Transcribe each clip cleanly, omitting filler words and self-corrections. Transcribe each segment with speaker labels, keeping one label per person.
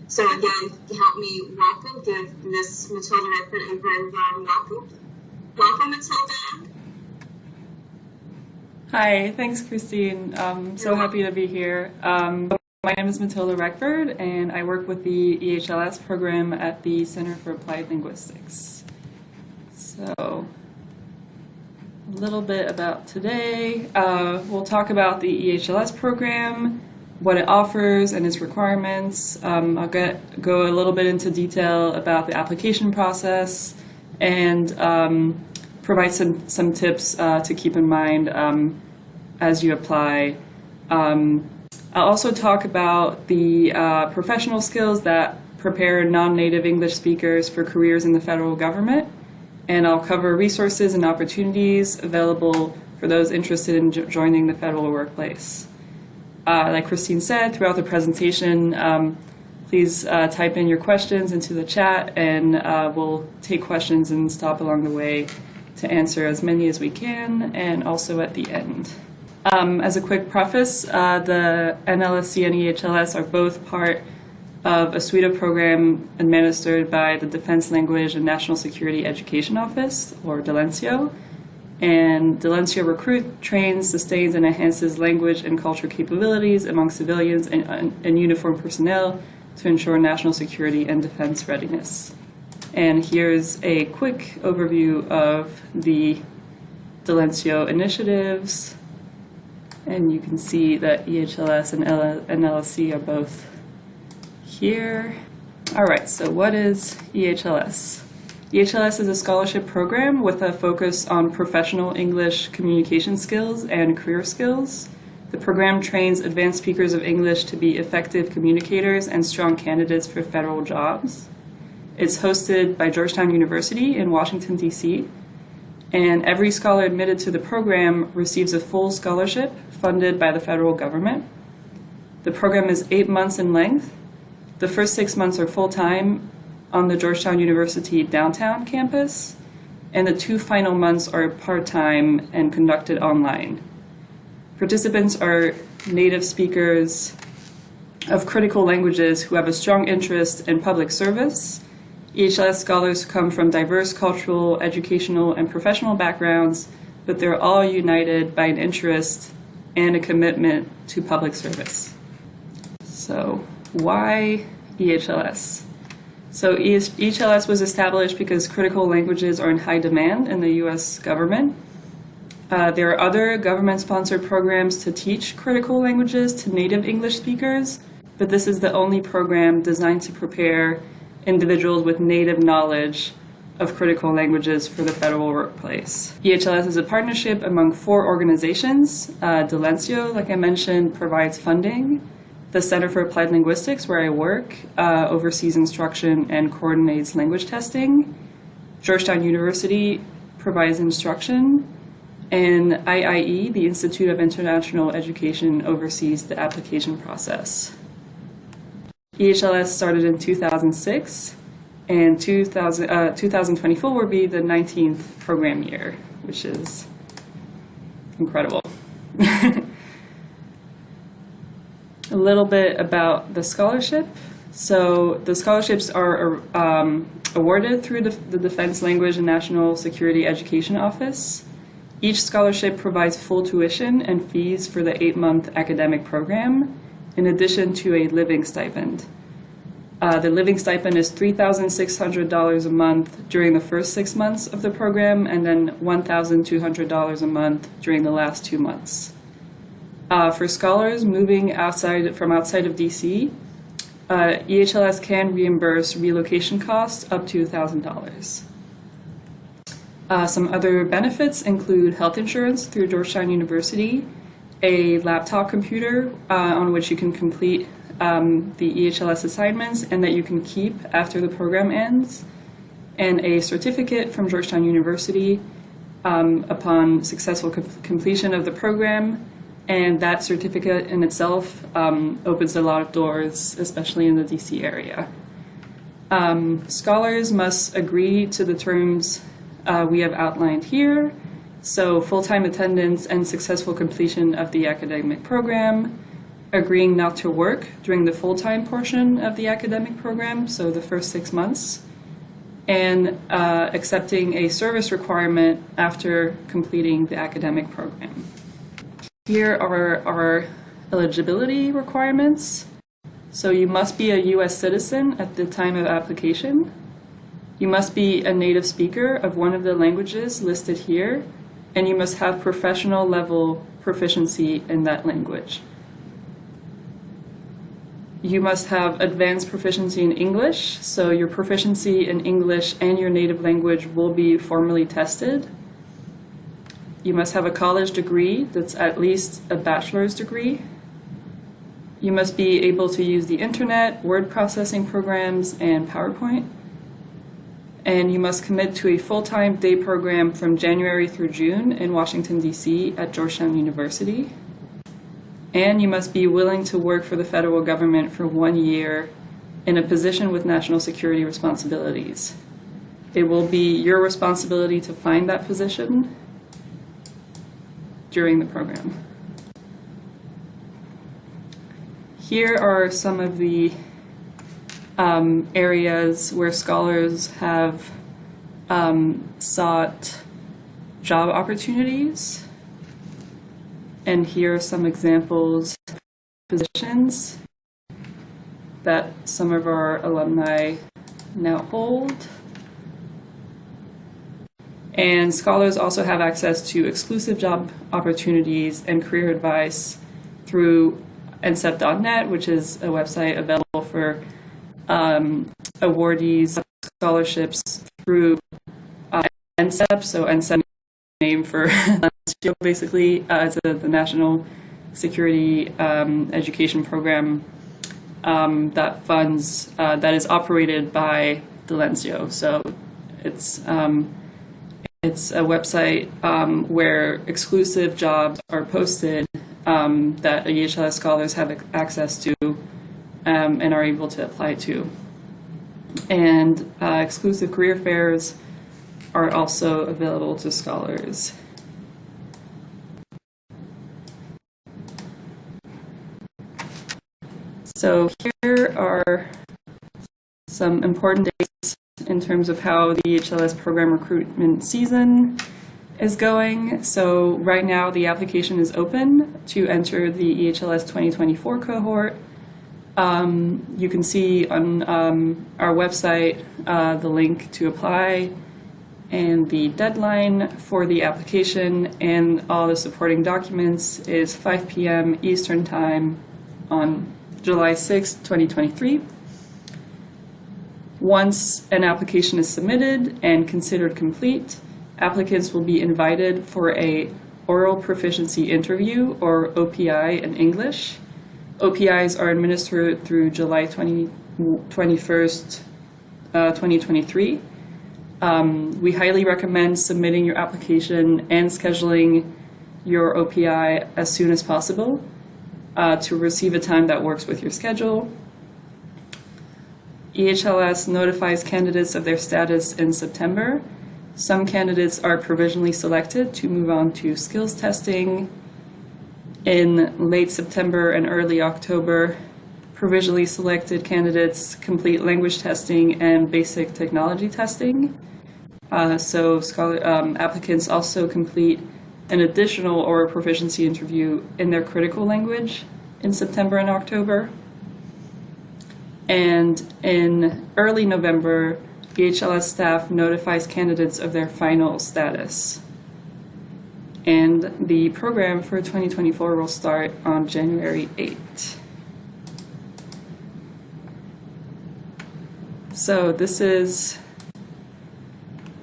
Speaker 1: So again, to help me welcome, give Miss Matilda Redford a very warm welcome. Welcome, Matilda.
Speaker 2: Hi, thanks, Christine. So happy to be here. My name is Matilda Redford, and I work with the EHLS program at the Center for Applied Linguistics. So, a little bit about today. We'll talk about the EHLS program, what it offers and its requirements. I'll go a little bit into detail about the application process and provide some tips to keep in mind as you apply. I'll also talk about the professional skills that prepare non-native English speakers for careers in the federal government, and I'll cover resources and opportunities available for those interested in joining the federal workplace. Like Christine said, throughout the presentation, please type in your questions into the chat, and we'll take questions and stop along the way to answer as many as we can, and also at the end. As a quick preface, the NLSC and EHLS are both part of a suite of programs administered by the Defense Language and National Security Education Office, or DELENCIO. And DELENCIO recruits, trains, sustains, and enhances language and culture capabilities among civilians and uniformed personnel to ensure national security and defense readiness. And here's a quick overview of the DELENCIO initiatives. And you can see that EHLS and NLSC are both here. All right, so what is EHLS? EHLS is a scholarship program with a focus on professional English communication skills and career skills. The program trains advanced speakers of English to be effective communicators and strong candidates for federal jobs. It's hosted by Georgetown University in Washington, D.C., and every scholar admitted to the program receives a full scholarship funded by the federal government. The program is 8 months in length. The first 6 months are full-time on the Georgetown University downtown campus, and the 2 final months are part-time and conducted online. Participants are native speakers of critical languages who have a strong interest in public service. EHLS scholars come from diverse cultural, educational, and professional backgrounds, but they're all united by an interest and a commitment to public service. So, why EHLS? So EHLS was established because critical languages are in high demand in the U.S. government. There are other government-sponsored programs to teach critical languages to native English speakers, but this is the only program designed to prepare individuals with native knowledge of critical languages for the federal workplace. EHLS is a partnership among 4 organizations. DELENCIO, like I mentioned, provides funding. The Center for Applied Linguistics, where I work, oversees instruction and coordinates language testing. Georgetown University provides instruction. And IIE, the Institute of International Education, oversees the application process. EHLS started in 2006, and 2024 will be the 19th program year, which is incredible. A little bit about the scholarship. So the scholarships are awarded through the Defense Language and National Security Education Office. Each scholarship provides full tuition and fees for the 8-month academic program, in addition to a living stipend. The living stipend is $3,600 a month during the first 6 months of the program, and then $1,200 a month during the last 2 months. For scholars moving outside of DC, EHLS can reimburse relocation costs up to $1,000. Some other benefits include health insurance through Georgetown University, a laptop computer on which you can complete the EHLS assignments and that you can keep after the program ends, and a certificate from Georgetown University upon successful completion of the program. And that certificate in itself opens a lot of doors, especially in the DC area. Scholars must agree to the terms we have outlined here. So full-time attendance and successful completion of the academic program, agreeing not to work during the full-time portion of the academic program, so the first 6 months, and accepting a service requirement after completing the academic program. Here are our eligibility requirements. So you must be a U.S. citizen at the time of application. You must be a native speaker of one of the languages listed here, and you must have professional level proficiency in that language. You must have advanced proficiency in English, so your proficiency in English and your native language will be formally tested. You must have a college degree that's at least a bachelor's degree. You must be able to use the internet, word processing programs, and PowerPoint. And you must commit to a full-time day program from January through June in Washington, D.C. at Georgetown University. And you must be willing to work for the federal government for 1 year in a position with national security responsibilities. It will be your responsibility to find that position during the program. Here are some of the areas where scholars have sought job opportunities. And here are some examples of positions that some of our alumni now hold. And scholars also have access to exclusive job opportunities and career advice through ncep.net, which is a website available for awardees scholarships through NCEP. So NCEP name for basically it's the National Security Education Program that funds that is operated by the Lencio. So it's a website where exclusive jobs are posted that EHLS scholars have access to and are able to apply to. And exclusive career fairs are also available to scholars. So here are some important dates in terms of how the EHLS program recruitment season is going. So right now the application is open to enter the EHLS 2024 cohort. You can see on our website the link to apply and the deadline for the application, and all the supporting documents is 5 p.m. Eastern Time on July 6, 2023. Once an application is submitted and considered complete, applicants will be invited for a oral proficiency interview, or OPI in English. OPIs are administered through July 21st, 2023. We highly recommend submitting your application and scheduling your OPI as soon as possible to receive a time that works with your schedule. EHLS notifies candidates of their status in September. Some candidates are provisionally selected to move on to skills testing. In late September and early October, provisionally selected candidates complete language testing and basic technology testing. Applicants also complete an additional oral proficiency interview in their critical language in September and October. And in early November, EHLS staff notifies candidates of their final status. And the program for 2024 will start on January 8th. So this is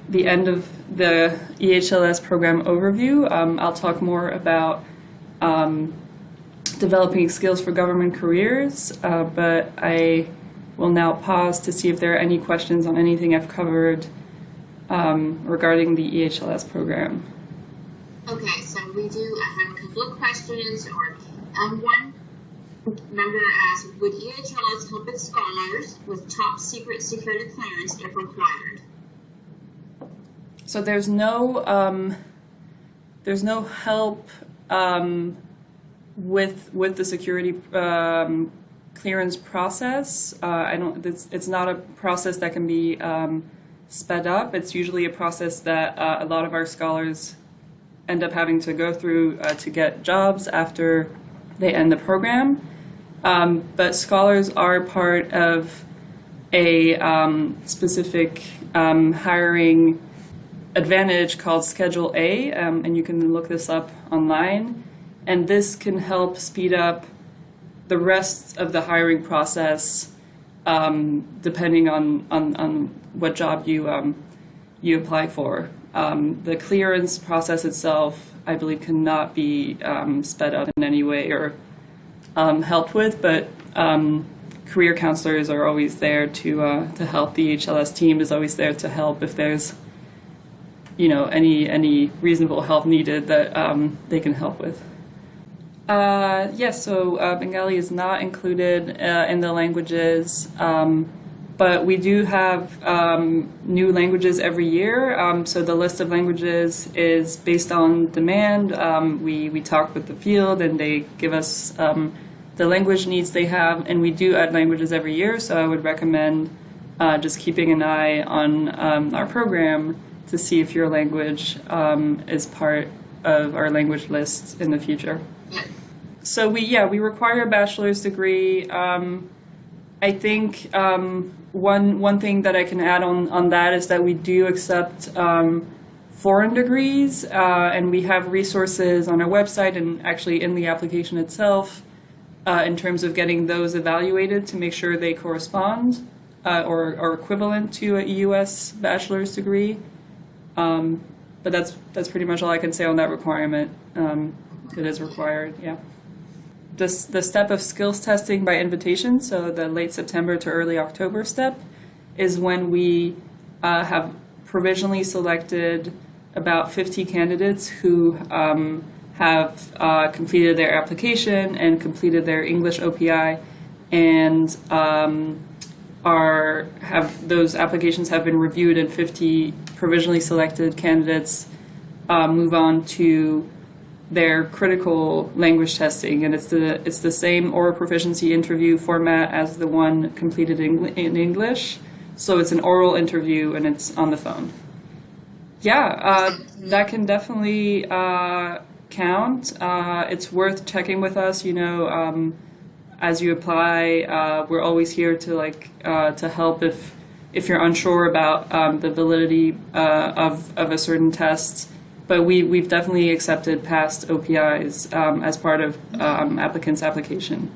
Speaker 2: the end of the EHLS program overview. I'll talk more about developing skills for government careers, but I will now pause to see if there are any questions on anything I've covered regarding the EHLS program.
Speaker 1: Okay, so we do have a couple of questions. One member asked, would EHLS help its scholars with top secret security clearance if required?
Speaker 2: So there's no help with the security clearance process, it's not a process that can be sped up. It's usually a process that a lot of our scholars end up having to go through to get jobs after they end the program. But scholars are part of a specific hiring advantage called Schedule A, and you can look this up online. And this can help speed up the rest of the hiring process, depending on what job you apply for. The clearance process itself, I believe, cannot be sped up in any way or helped with, but career counselors are always there to help. The EHLS team is always there to help if there's any reasonable help needed that they can help with. Yes, so Bengali is not included in the languages, but we do have new languages every year. So the list of languages is based on demand. We talk with the field and they give us the language needs they have, and we do add languages every year. So I would recommend just keeping an eye on our program to see if your language is part of our language list in the future. So we require a bachelor's degree. I think one thing that I can add on that is that we do accept foreign degrees, and we have resources on our website and actually in the application itself in terms of getting those evaluated to make sure they correspond or are equivalent to a U.S. bachelor's degree. But that's pretty much all I can say on that requirement. It is required, yeah. The step of skills testing by invitation, so the late September to early October step, is when we have provisionally selected about 50 candidates who have completed their application and completed their English OPI, and those applications have been reviewed, and 50 provisionally selected candidates move on to their critical language testing, and it's the same oral proficiency interview format as the one completed in English. So it's an oral interview and it's on the phone. Yeah, that can definitely count. It's worth checking with us. As you apply, we're always here to help if you're unsure about the validity of a certain test. But we've definitely accepted past OPIs as part of applicants' application.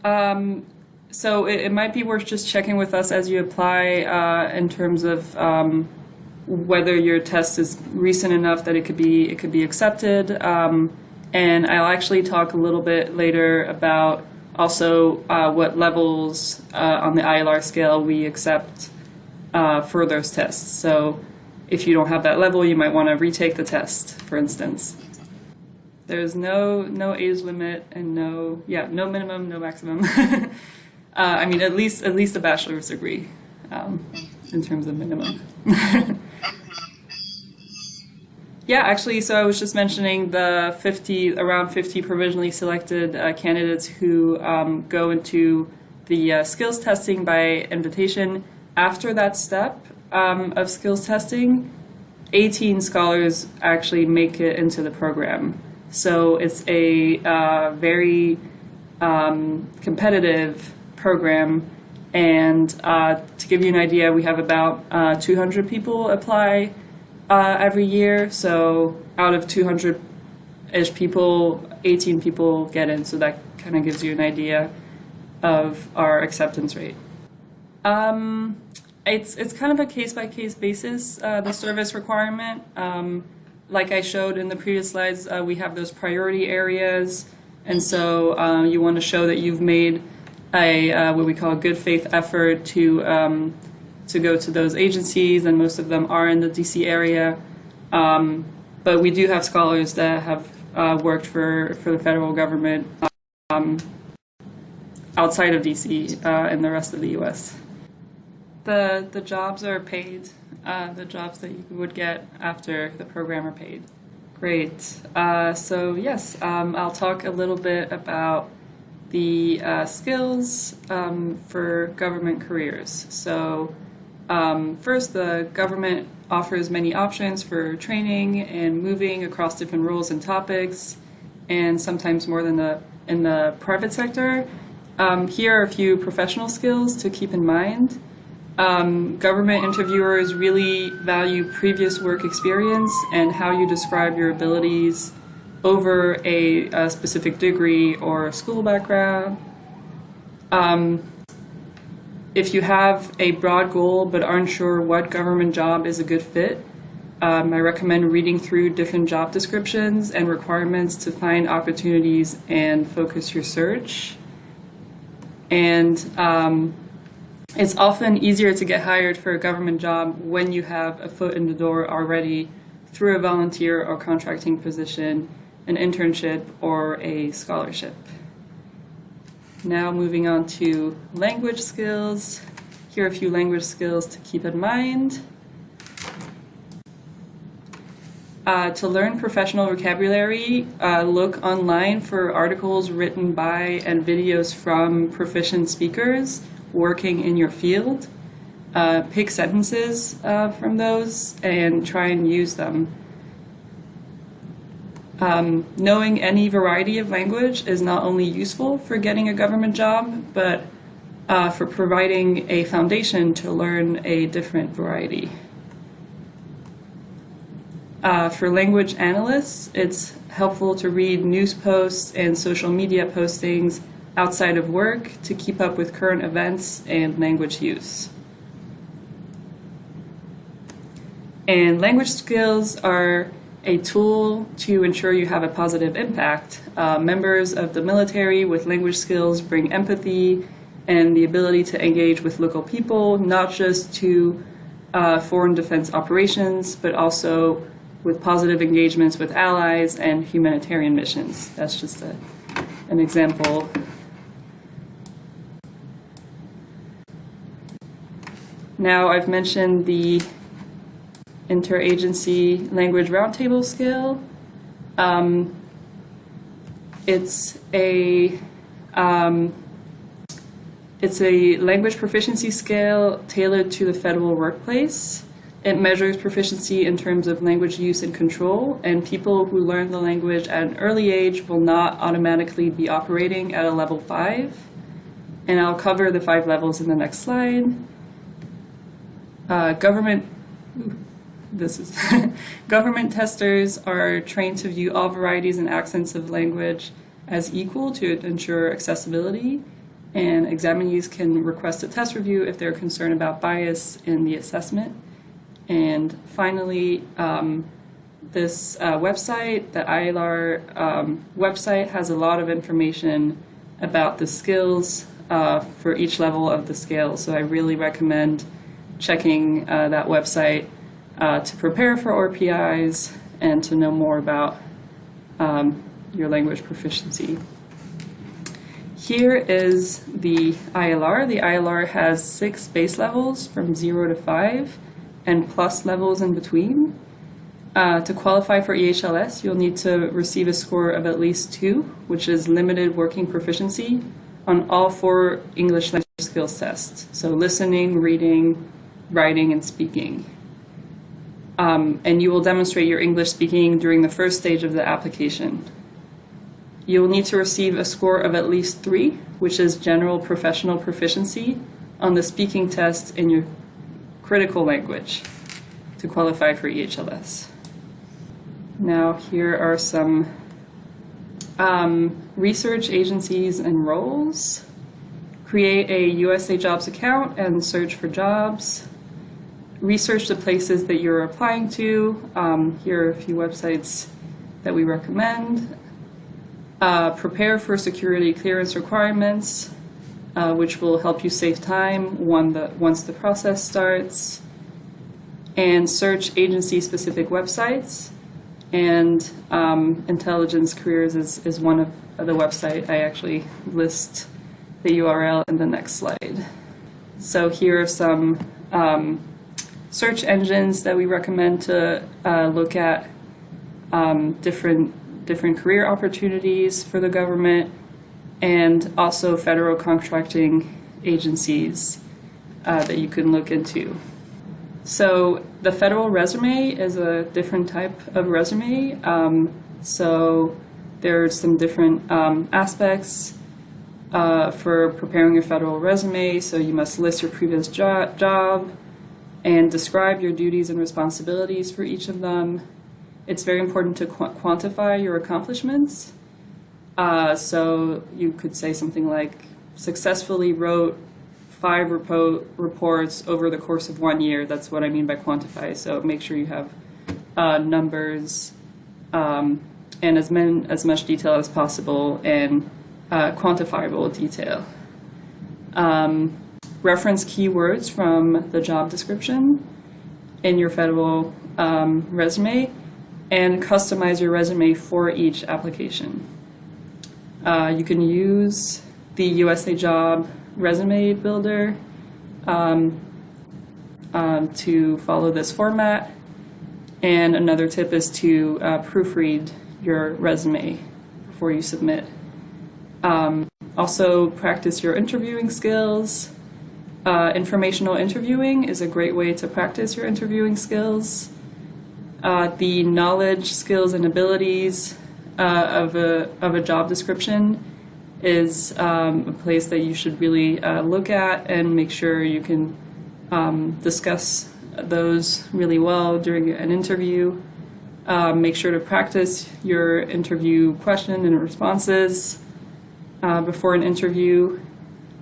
Speaker 2: So it might be worth just checking with us as you apply in terms of whether your test is recent enough that it could be accepted. And I'll actually talk a little bit later about also what levels on the ILR scale we accept for those tests. So if you don't have that level, you might want to retake the test, for instance. There's no age limit and no minimum, no maximum. I mean, at least a bachelor's degree in terms of minimum. Yeah, actually, so I was just mentioning the around 50 provisionally selected candidates who go into the skills testing by invitation. After that step of skills testing, 18 scholars actually make it into the program. So it's a very competitive program. And to give you an idea, we have about 200 people apply every year. So out of 200-ish people, 18 people get in. So that kind of gives you an idea of our acceptance rate. It's kind of a case-by-case basis, the service requirement. Like I showed in the previous slides, we have those priority areas. And so you want to show that you've made what we call a good faith effort to go to those agencies, and most of them are in the DC area. But we do have scholars that have worked for the federal government outside of DC and the rest of the US. The jobs are paid. The jobs that you would get after the program are paid. Great. So yes, I'll talk a little bit about the skills for government careers. So first, the government offers many options for training and moving across different roles and topics, and sometimes more than in the private sector. Here are a few professional skills to keep in mind. Government interviewers really value previous work experience and how you describe your abilities over a specific degree or school background. If you have a broad goal but aren't sure what government job is a good fit, I recommend reading through different job descriptions and requirements to find opportunities and focus your search. And it's often easier to get hired for a government job when you have a foot in the door already through a volunteer or contracting position, an internship, or a scholarship. Now moving on to language skills. Here are a few language skills to keep in mind. To learn professional vocabulary, look online for articles written by and videos from proficient speakers working in your field. Pick sentences from those and try and use them. Knowing any variety of language is not only useful for getting a government job, but for providing a foundation to learn a different variety. For language analysts, it's helpful to read news posts and social media postings outside of work to keep up with current events and language use. And language skills are a tool to ensure you have a positive impact. Members of the military with language skills bring empathy and the ability to engage with local people, not just to foreign defense operations, but also with positive engagements with allies and humanitarian missions. That's just an example. Now, I've mentioned the interagency language roundtable skill. It's a language proficiency scale tailored to the federal workplace. It measures proficiency in terms of language use and control, and people who learn the language at an early age will not automatically be operating at a level 5. And I'll cover the 5 levels in the next slide. Government testers are trained to view all varieties and accents of language as equal to ensure accessibility, and examinees can request a test review if they're concerned about bias in the assessment. And finally, this website, the ILR website, has a lot of information about the skills for each level of the scale, so I really recommend checking that website to prepare for RPIs and to know more about your language proficiency. Here is the ILR. The ILR has 6 base levels from 0 to 5 and plus levels in between. To qualify for EHLS, you'll need to receive a score of at least 2, which is limited working proficiency, on all 4 English language skills tests. So listening, reading, writing, and speaking. And you will demonstrate your English speaking during the first stage of the application. You will need to receive a score of at least 3, which is general professional proficiency, on the speaking test in your critical language to qualify for EHLS. Now, here are some research agencies and roles. Create a USA Jobs account and search for jobs. Research the places that you're applying to. Here are a few websites that we recommend. Prepare for security clearance requirements, which will help you save time once the process starts. And search agency-specific websites. And Intelligence Careers is one of the website. I actually list the URL in the next slide. So here are some search engines that we recommend to look at different career opportunities for the government, and also federal contracting agencies that you can look into. So the federal resume is a different type of resume. So there's some different aspects for preparing your federal resume. So you must list your previous job and describe your duties and responsibilities for each of them. It's very important to quantify your accomplishments. So you could say something like, successfully wrote 5 reports over the course of 1 year. That's what I mean by quantify. So make sure you have numbers and as much detail as possible, and quantifiable detail. Reference keywords from the job description in your federal resume, and customize your resume for each application. You can use the USA Job Resume Builder to follow this format. And another tip is to proofread your resume before you submit. Also, practice your interviewing skills. Informational interviewing is a great way to practice your interviewing skills. The knowledge, skills, and abilities of a job description is a place that you should really look at and make sure you can discuss those really well during an interview. Make sure to practice your interview question and responses before an interview.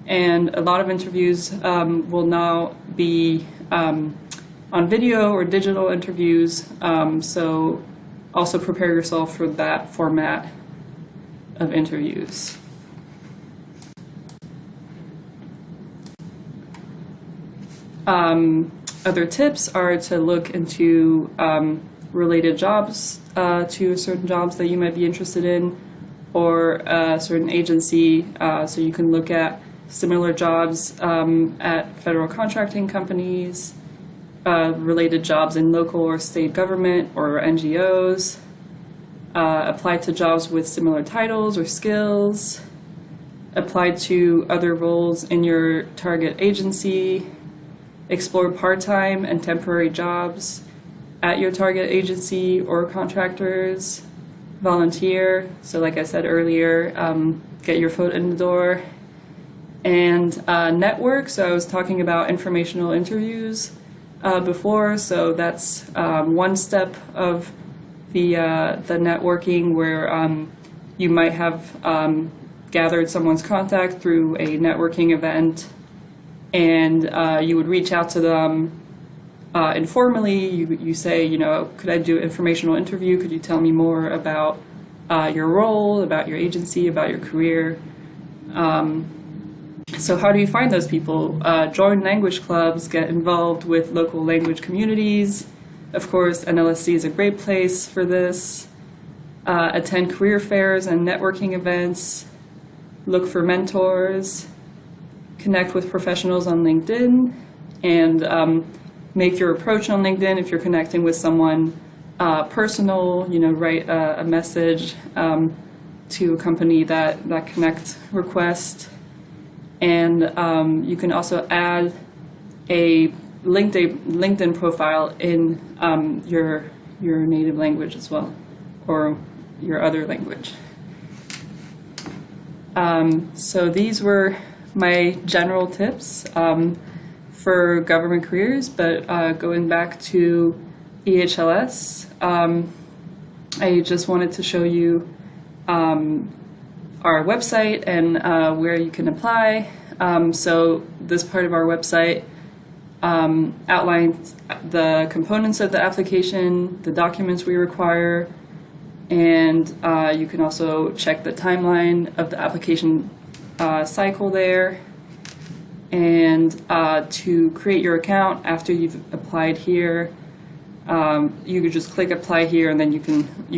Speaker 2: And a lot of interviews will now be on video or digital interviews, so also prepare yourself for that format of interviews. Other tips are to look into related jobs to certain jobs that you might be interested in, or a certain agency, so you can look at similar jobs at federal contracting companies, related jobs in local or state government or NGOs, apply to jobs with similar titles or skills, apply to other roles in your target agency, explore part-time and temporary jobs at your target agency or contractors, volunteer, so like I said earlier, get your foot in the door, and network. So I was talking about informational interviews before, so that's one step of the networking, where you might have gathered someone's contact through a networking event, and you would reach out to them informally. You say, could I do an informational interview? Could you tell me more about your role, about your agency, about your career? So how do you find those people? Join language clubs, get involved with local language communities. Of course, NLSC is a great place for this. Attend career fairs and networking events. Look for mentors. Connect with professionals on LinkedIn, and make your approach on LinkedIn. If you're connecting with someone personal, write a message to accompany that connect request. And you can also add a LinkedIn profile in your native language as well, or your other language. So these were my general tips for government careers, but going back to EHLS, I just wanted to show you our website and where you can apply. So this part of our website outlines the components of the application, the documents we require, and you can also check the timeline of the application cycle there. And to create your account after you've applied here, you could just click apply here, and then you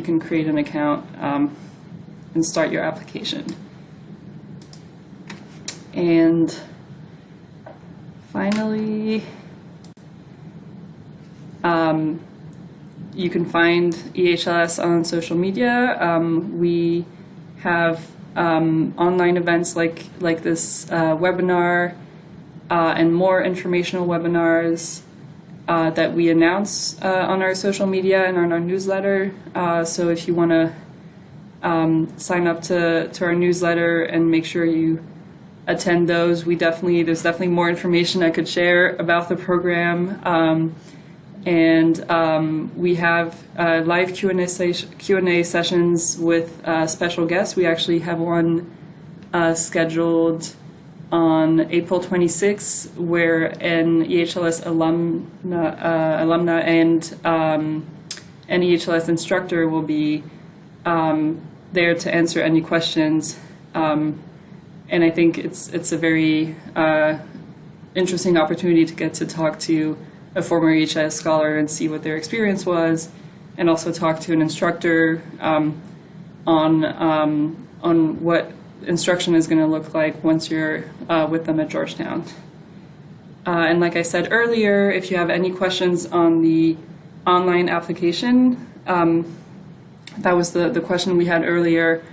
Speaker 2: can create an account and start your application. And finally, you can find EHLS on social media. We have online events like this webinar and more informational webinars that we announce on our social media and on our newsletter. So if you want to sign up to our newsletter and make sure you attend those, there's definitely more information I could share about the program. And we have live Q&A sessions with special guests. We actually have one scheduled on April 26th, where an EHLS alumna and an EHLS instructor will be there to answer any questions. And I think it's a very interesting opportunity to get to talk to a former EHLS scholar and see what their experience was, and also talk to an instructor on what instruction is going to look like once you're with them at Georgetown. And like I said earlier, if you have any questions on the online application, that was the question we had earlier,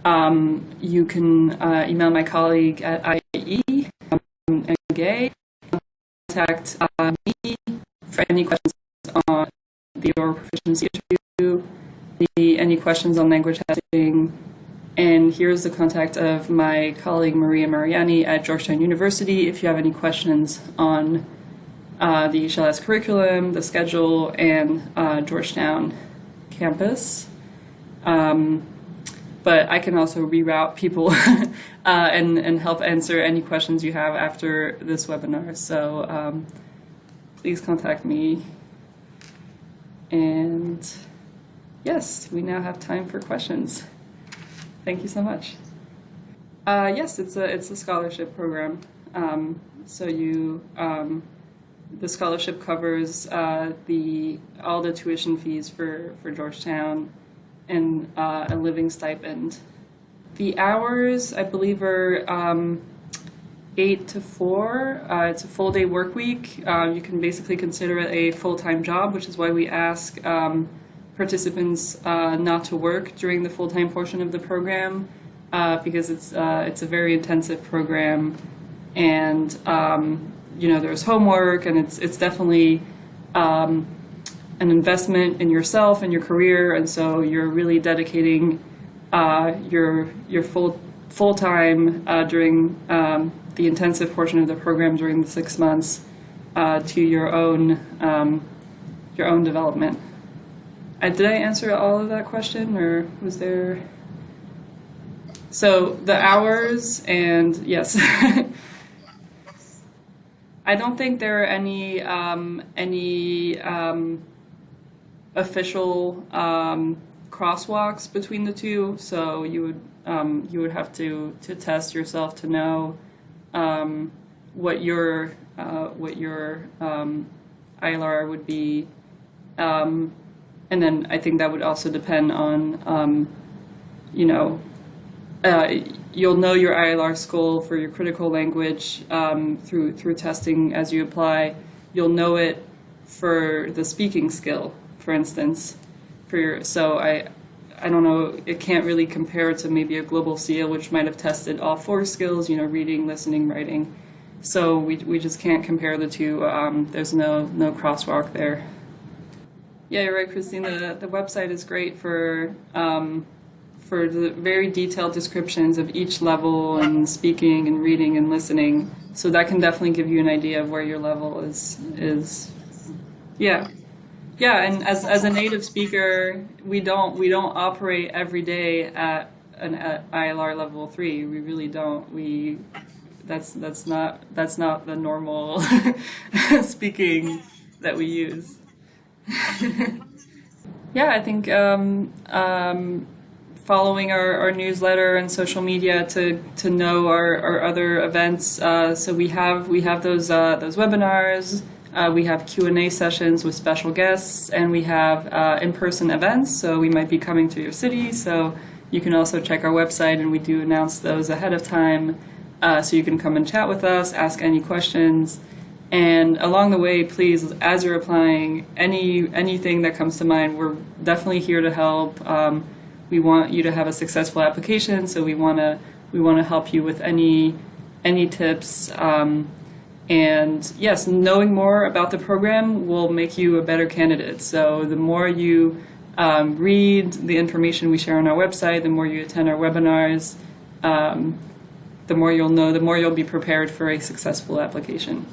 Speaker 2: you can email my colleague at IE and Gay, contact me for any questions on the oral proficiency interview, any questions on language testing. And here's the contact of my colleague Maria Mariani at Georgetown University if you have any questions on the EHLS curriculum, the schedule, and Georgetown campus. But I can also reroute people and help answer any questions you have after this webinar. So please contact me. And yes, we now have time for questions. Thank you so much. Yes, it's a scholarship program. So the scholarship covers all the tuition fees for Georgetown and a living stipend. The hours, I believe, are 8 to 4. It's a full day work week. You can basically consider it a full-time job, which is why we ask participants not to work during the full-time portion of the program, because it's a very intensive program, and there's homework, and it's definitely an investment in yourself and your career, and so you're really dedicating your full-time during the intensive portion of the program during the 6 months to your own development. Did I answer all of that question, or was there? So the hours, and yes. I don't think there are any official crosswalks between the two. So you would have to test yourself to know what your ILR would be, and then I think that would also depend on you'll know your ILR score for your critical language through testing as you apply. You'll know it for the speaking skill, for instance. So I don't know, it can't really compare to maybe a global seal, which might have tested all 4 skills, reading, listening, writing. So we just can't compare the two. There's no crosswalk there. Yeah, you're right, Christine. The website is great for the very detailed descriptions of each level and speaking and reading and listening. So that can definitely give you an idea of where your level is. Yeah. Yeah, and as a native speaker, we don't operate every day at an ILR level 3. We really don't. That's not the normal speaking that we use. Yeah, I think following our newsletter and social media to know our other events. So we have those webinars. We have Q&A sessions with special guests, and we have in-person events. So we might be coming to your city. So you can also check our website, and we do announce those ahead of time. So you can come and chat with us, ask any questions. And along the way, please, as you're applying, anything that comes to mind, we're definitely here to help. We want you to have a successful application, so we want to help you with any tips. And yes, knowing more about the program will make you a better candidate. So the more you read the information we share on our website, the more you attend our webinars, the more you'll know, the more you'll be prepared for a successful application.